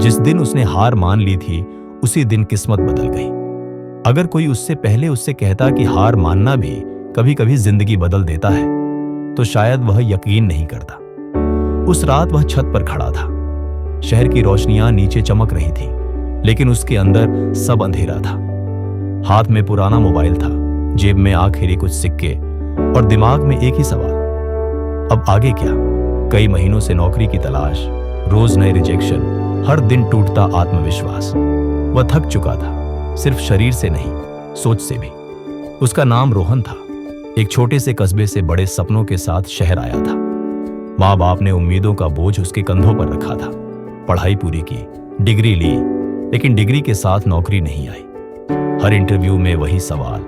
जिस दिन उसने हार मान ली थी, उसी दिन किस्मत बदल गई। अगर कोई उससे पहले उससे कहता कि हार मानना भी कभी कभी जिंदगी बदल देता है, तो शायद वह यकीन नहीं करता। उस रात वह छत पर खड़ा था। शहर की रोशनियां नीचे चमक रही थी, लेकिन उसके अंदर सब अंधेरा था। हाथ में पुराना मोबाइल था, जेब में आखिरी कुछ सिक्के और दिमाग में एक ही सवाल, अब आगे क्या? कई महीनों से नौकरी की तलाश, रोज नए रिजेक्शन, हर दिन टूटता आत्मविश्वास। वह थक चुका था, सिर्फ शरीर से नहीं, सोच से भी। उसका नाम रोहन था। एक छोटे से कस्बे से बड़े सपनों के साथ शहर आया था। माँ बाप ने उम्मीदों का बोझ उसके कंधों पर रखा था। पढ़ाई पूरी की, डिग्री ली, लेकिन डिग्री के साथ नौकरी नहीं आई। हर इंटरव्यू में वही सवाल,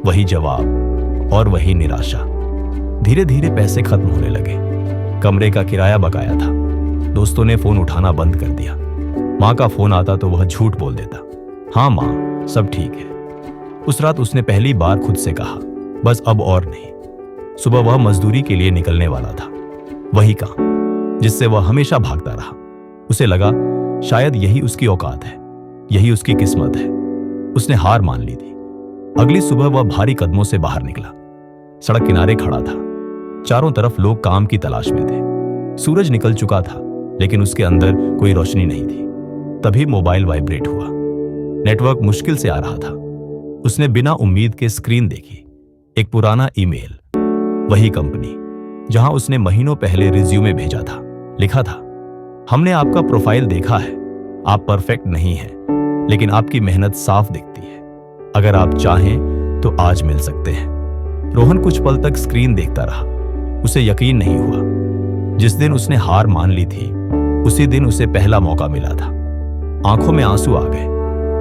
वही जवाब और वही निराशा। धीरे धीरे पैसे खत्म होने लगे। कमरे का किराया बकाया था। दोस्तों ने फोन उठाना बंद कर दिया। माँ का फोन आता तो वह झूठ बोल देता, हाँ माँ, सब ठीक है। उस रात उसने पहली बार खुद से कहा, बस अब और नहीं। सुबह वह मजदूरी के लिए निकलने वाला था। वही काम जिससे वह हमेशा भागता रहा। उसे लगा शायद यही उसकी औकात है, यही उसकी किस्मत है। उसने हार मान ली थी। अगली सुबह वह भारी कदमों से बाहर निकला। सड़क किनारे खड़ा था। चारों तरफ लोग काम की तलाश में थे। सूरज निकल चुका था, लेकिन उसके अंदर कोई रोशनी नहीं थी। तभी मोबाइल वाइब्रेट हुआ। नेटवर्क मुश्किल से आ रहा था। उसने बिना उम्मीद के स्क्रीन देखी। एक पुराना ईमेल, वही कंपनी जहां उसने महीनों पहले रिज्यूमे भेजा था। लिखा था, हमने आपका प्रोफाइल देखा है, आप परफेक्ट नहीं हैं, लेकिन आपकी मेहनत साफ दिखती है। अगर आप चाहें तो आज मिल सकते हैं। रोहन कुछ पल तक स्क्रीन देखता रहा। उसे यकीन नहीं हुआ। जिस दिन उसने हार मान ली थी, उसी दिन उसे पहला मौका मिला था। आंखों में आंसू आ गए,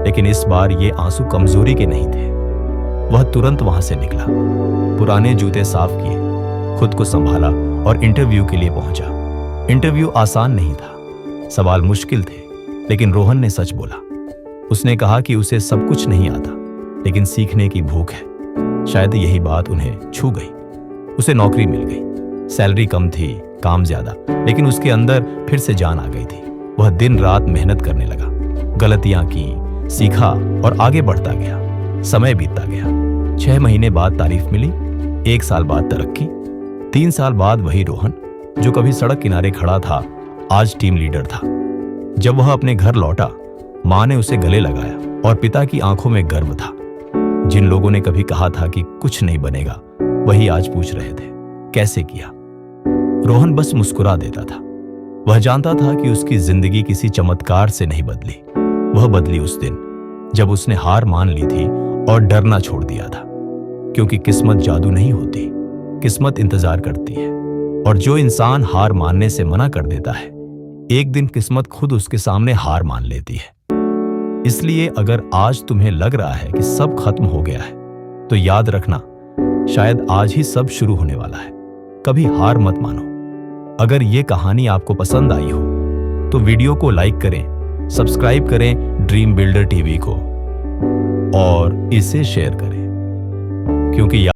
लेकिन इस बार ये आंसू कमजोरी के नहीं थे। वह तुरंत वहां से निकला, पुराने जूते साफ किए, खुद को संभाला और इंटरव्यू के लिए पहुंचा। इंटरव्यू आसान नहीं था, सवाल मुश्किल थे, लेकिन रोहन ने सच बोला। उसने कहा कि उसे सब कुछ नहीं आता, लेकिन सीखने की भूख है। शायद यही बात उन्हें छू गई। उसे नौकरी मिल गई। सैलरी कम थी, काम ज्यादा, लेकिन उसके अंदर फिर से जान आ गई थी। वह दिन रात मेहनत करने लगा, गलतियां की, सीखा और आगे बढ़ता गया। समय बीतता गया। 6 महीने बाद तारीफ मिली, 1 साल बाद तरक्की, 3 साल बाद वही रोहन जो कभी सड़क किनारे खड़ा था, आज टीम लीडर था। जब वह अपने घर लौटा, माँ ने उसे गले लगाया और पिता की आंखों में गर्व था। जिन लोगों ने कभी कहा था कि कुछ नहीं बनेगा, वही आज पूछ रहे थे, कैसे किया? रोहन बस मुस्कुरा देता था। वह जानता था कि उसकी जिंदगी किसी चमत्कार से नहीं बदली। वह बदली उस दिन जब उसने हार मान ली थी और डरना छोड़ दिया था। क्योंकि किस्मत जादू नहीं होती, किस्मत इंतजार करती है। और जो इंसान हार मानने से मना कर देता है, एक दिन किस्मत खुद उसके सामने हार मान लेती है। इसलिए अगर आज तुम्हें लग रहा है कि सब खत्म हो गया है, तो याद रखना, शायद आज ही सब शुरू होने वाला है। कभी हार मत मानो। अगर ये कहानी आपको पसंद आई हो, तो वीडियो को लाइक करें, सब्सक्राइब करें ड्रीम बिल्डर टीवी को और इसे शेयर करें, क्योंकि